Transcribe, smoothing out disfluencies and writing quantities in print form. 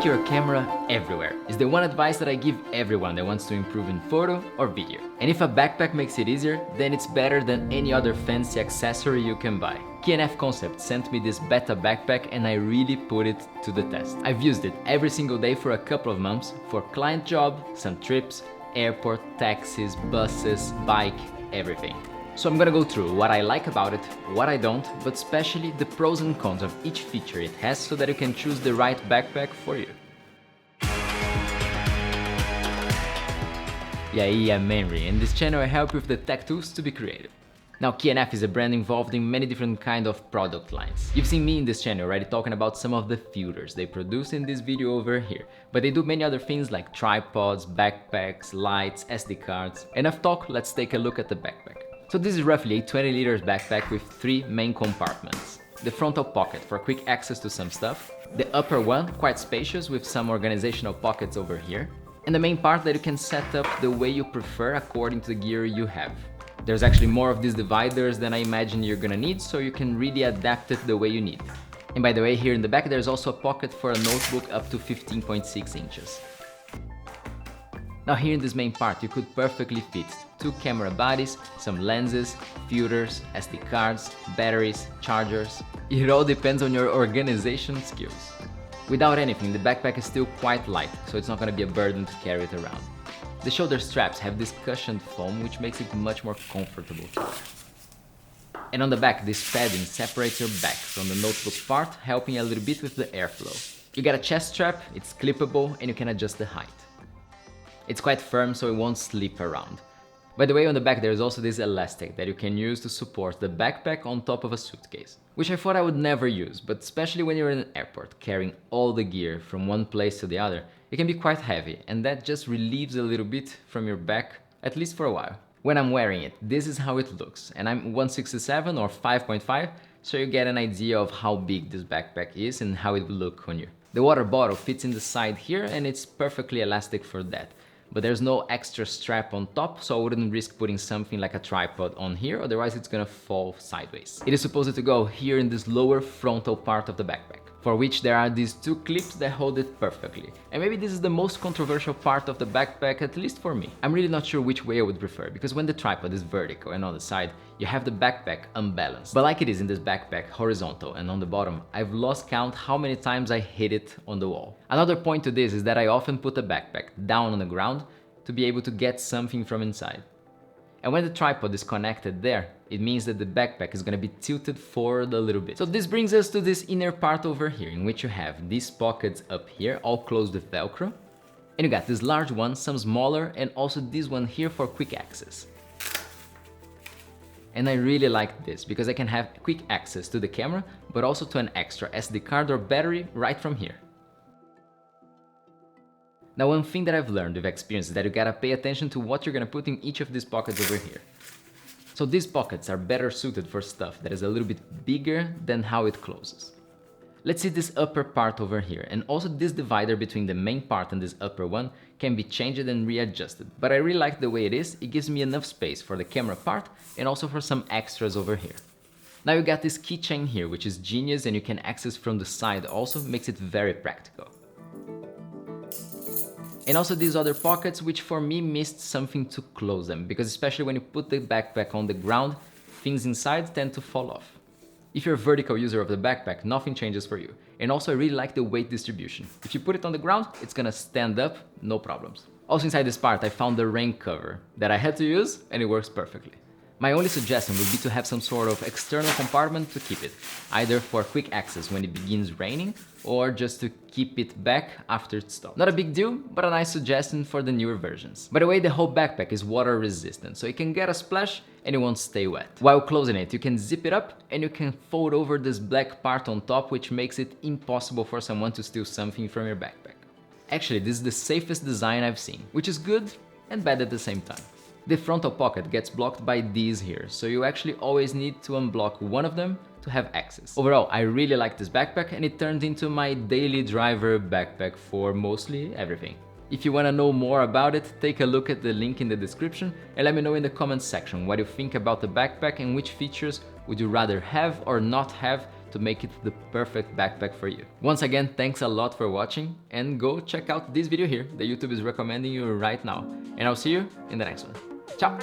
Take your camera everywhere is the one advice that I give everyone that wants to improve in photo or video. And if a backpack makes it easier, then it's better than any other fancy accessory you can buy. K&F Concept sent me this beta backpack and I really put it to the test. I've used it every single day for a couple of months for client job, some trips, airport, taxis, buses, bike, everything. So I'm gonna go through what I like about it, what I don't, but especially the pros and cons of each feature it has so that you can choose the right backpack for you. E aí, I'm Henry, and in this channel I help you with the tech tools to be creative. Now, K&F is a brand involved in many different kind of product lines. You've seen me in this channel already talking about some of the filters they produce in this video over here, but they do many other things like tripods, backpacks, lights, SD cards. Enough talk, let's take a look at the backpack. So this is roughly a 20 liters backpack with 3 main compartments. The frontal pocket for quick access to some stuff, the upper one quite spacious with some organizational pockets over here, and the main part that you can set up the way you prefer according to the gear you have. There's actually more of these dividers than I imagine you're gonna need, so you can really adapt it the way you need. And by the way, here in the back there's also a pocket for a notebook up to 15.6 inches. Now here in this main part you could perfectly fit 2 camera bodies, some lenses, filters, SD cards, batteries, chargers. It all depends on your organization skills. Without anything, the backpack is still quite light, so it's not gonna be a burden to carry it around. The shoulder straps have this cushioned foam which makes it much more comfortable to wear. And on the back, this padding separates your back from the notebook part, helping a little bit with the airflow. You got a chest strap, it's clippable, and you can adjust the height. It's quite firm, so it won't slip around. By the way, on the back there is also this elastic that you can use to support the backpack on top of a suitcase, which I thought I would never use, but especially when you're in an airport carrying all the gear from one place to the other, it can be quite heavy, and that just relieves a little bit from your back, at least for a while. When I'm wearing it, this is how it looks, and I'm 167 or 5.5, so you get an idea of how big this backpack is and how it will look on you. The water bottle fits in the side here and it's perfectly elastic for that. But there's no extra strap on top, so I wouldn't risk putting something like a tripod on here, otherwise it's gonna fall sideways. It is supposed to go here in this lower frontal part of the backpack, for which there are these 2 clips that hold it perfectly. And maybe this is the most controversial part of the backpack, at least for me. I'm really not sure which way I would prefer, because when the tripod is vertical and on the side, you have the backpack unbalanced. But like it is in this backpack, horizontal and on the bottom, I've lost count how many times I hit it on the wall. Another point to this is that I often put the backpack down on the ground to be able to get something from inside. And when the tripod is connected there, it means that the backpack is gonna be tilted forward a little bit. So this brings us to this inner part over here, in which you have these pockets up here, all closed with Velcro. And you got this large one, some smaller, and also this one here for quick access. And I really like this, because I can have quick access to the camera, but also to an extra SD card or battery right from here. Now, one thing that I've learned with experience is that you gotta pay attention to what you're gonna put in each of these pockets over here. So these pockets are better suited for stuff that is a little bit bigger than how it closes. Let's see this upper part over here, and also this divider between the main part and this upper one can be changed and readjusted, but I really like the way it is. It gives me enough space for the camera part and also for some extras over here. Now you got this keychain here, which is genius, and you can access from the side also, makes it very practical. And also these other pockets, which for me missed something to close them, because especially when you put the backpack on the ground, things inside tend to fall off. If you're a vertical user of the backpack, nothing changes for you. And also I really like the weight distribution. If you put it on the ground, it's gonna stand up, no problems. Also inside this part I found the rain cover that I had to use, and it works perfectly. My only suggestion would be to have some sort of external compartment to keep it, either for quick access when it begins raining, or just to keep it back after it stops. Not a big deal, but a nice suggestion for the newer versions. By the way, the whole backpack is water resistant, so it can get a splash and it won't stay wet. While closing it, you can zip it up and you can fold over this black part on top, which makes it impossible for someone to steal something from your backpack. Actually, this is the safest design I've seen, which is good and bad at the same time. The frontal pocket gets blocked by these here, so you actually always need to unblock one of them to have access. Overall, I really like this backpack, and it turned into my daily driver backpack for mostly everything. If you want to know more about it, take a look at the link in the description and let me know in the comments section what you think about the backpack and which features would you rather have or not have to make it the perfect backpack for you. Once again, thanks a lot for watching, and go check out this video here that YouTube is recommending you right now. And I'll see you in the next one. Ciao!